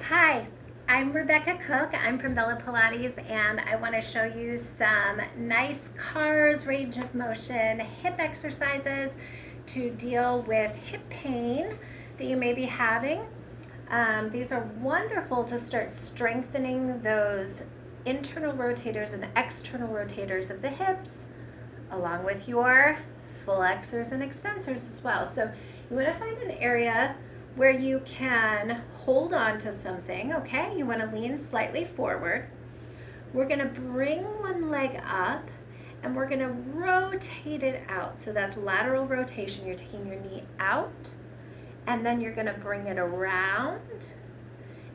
Hi, I'm Rebecca Cook. I'm from Bella Pilates, and I want to show you some nice cars, range of motion, hip exercises to deal with hip pain that you may be having. These are wonderful to start strengthening those internal rotators and external rotators of the hips, along with your flexors and extensors as well. So you want to find an area where you can hold on to something, okay? You want to lean slightly forward. We're going to bring one leg up and we're going to rotate it out. So that's lateral rotation. You're taking your knee out and then you're going to bring it around.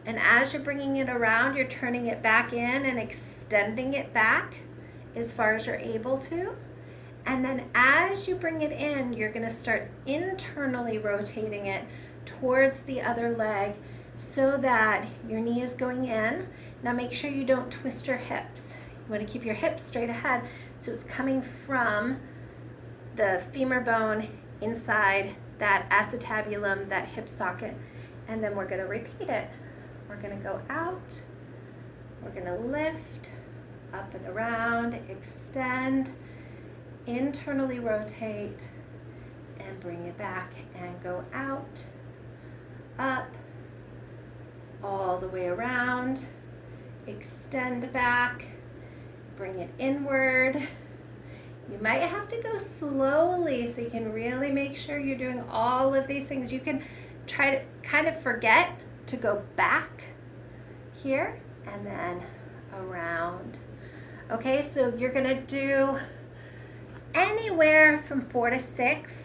And as you're bringing it around, you're turning it back in and extending it back as far as you're able to. And then as you bring it in, you're going to start internally rotating it towards the other leg so that your knee is going in. Now make sure you don't twist your hips. You want to keep your hips straight ahead so it's coming from the femur bone inside that acetabulum, that hip socket, and then we're going to repeat it. We're going to go out, we're going to lift, up and around, extend, internally rotate, and bring it back and go out, up, all the way around, extend back, bring it inward. You might have to go slowly so you can really make sure you're doing all of these things. You can try to kind of forget to go back here and then around. Okay, so you're gonna do anywhere from 4 to 6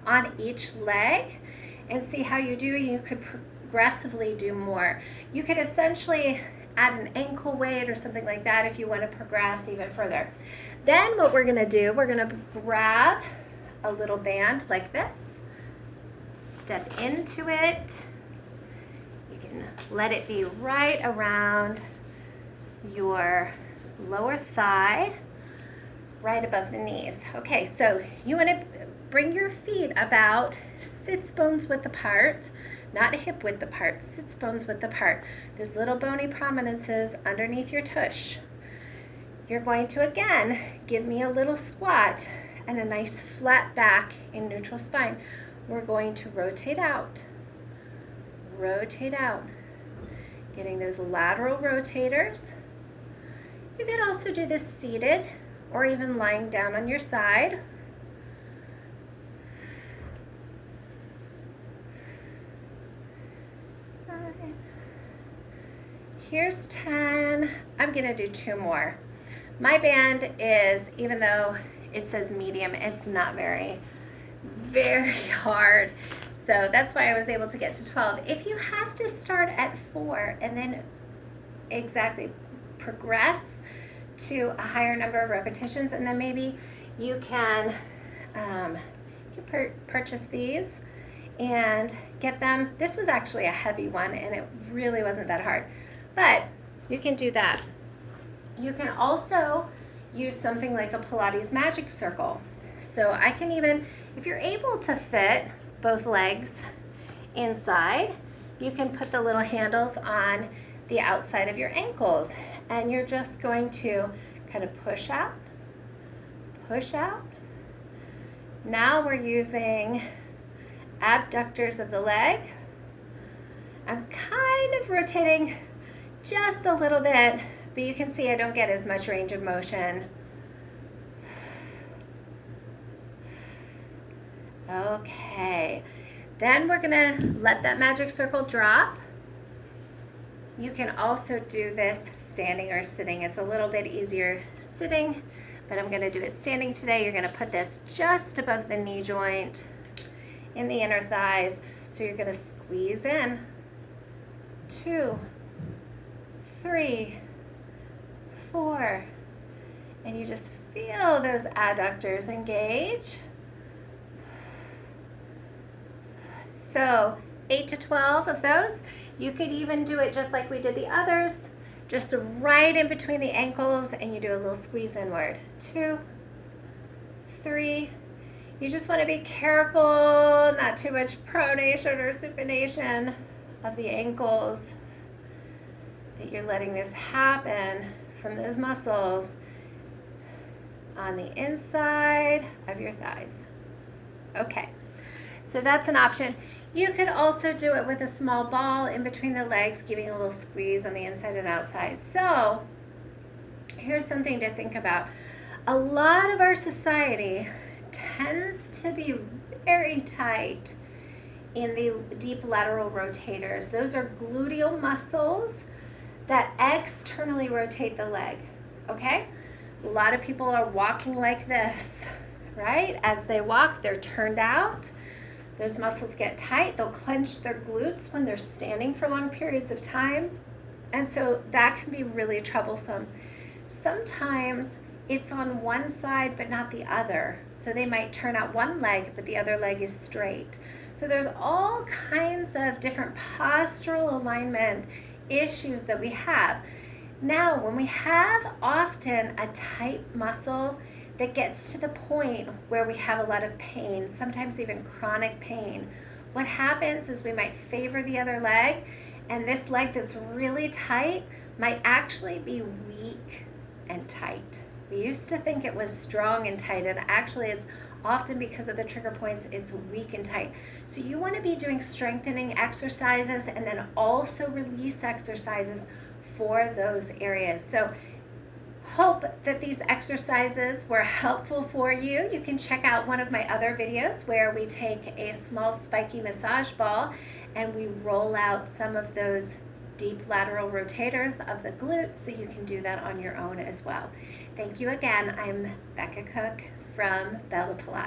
on each leg and see how you do. You could progressively do more. You could essentially add an ankle weight or something like that if you want to progress even further. Then what we're going to do, we're going to grab a little band like this, step into it. You can let it be right around your lower thigh, right above the knees. Okay, so you want to bring your feet about sits bones width apart, not hip width apart, sits bones width apart. There's little bony prominences underneath your tush. You're going to again give me a little squat and a nice flat back in neutral spine. We're going to rotate out, getting those lateral rotators. You could also do this seated or even lying down on your side. Here's 10. I'm gonna do 2 more. My band is, even though it says medium, it's not very hard. So that's why I was able to get to 12. If you have to start at 4 and then exactly progress to a higher number of repetitions, and then maybe you can purchase these and get them. This was actually a heavy one and it really wasn't that hard, but you can do that. You can also use something like a Pilates magic circle. So I can even, if you're able to fit both legs inside, you can put the little handles on the outside of your ankles and you're just going to kind of push out, push out. Now we're using abductors of the leg. I'm kind of rotating just a little bit, but you can see I don't get as much range of motion. Okay, then we're gonna let that magic circle drop. You can also do this standing or sitting. It's a little bit easier sitting, but I'm gonna do it standing today. You're gonna put this just above the knee joint in the inner thighs. So you're gonna squeeze in, 2, 3, 4, and you just feel those adductors engage. So 8 to 12 of those. You could even do it just like we did the others, just right in between the ankles, and you do a little squeeze inward. 2, 3. You just want to be careful, not too much pronation or supination of the ankles. that you're letting this happen from those muscles on the inside of your thighs. Okay, so that's an option. You could also do it with a small ball in between the legs, giving a little squeeze on the inside and outside. So here's something to think about. A lot of our society tends to be very tight in the deep lateral rotators. Those are gluteal muscles that externally rotate the leg, okay? A lot of people are walking like this, right? As they walk, they're turned out. Those muscles get tight. They'll clench their glutes when they're standing for long periods of time. And so that can be really troublesome. Sometimes it's on one side but not the other. So they might turn out one leg but the other leg is straight. So there's all kinds of different postural alignment issues that we have. Now, when we have often a tight muscle that gets to the point where we have a lot of pain, sometimes even chronic pain, what happens is we might favor the other leg, and this leg that's really tight might actually be weak and tight. We used to think it was strong and tight, and actually it's often because of the trigger points, it's weak and tight. So you want to be doing strengthening exercises and then also release exercises for those areas. So hope that these exercises were helpful for you. You can check out one of my other videos where we take a small spiky massage ball and we roll out some of those deep lateral rotators of the glutes, so you can do that on your own as well. Thank you again. I'm Becca Cook from Bella Pilates.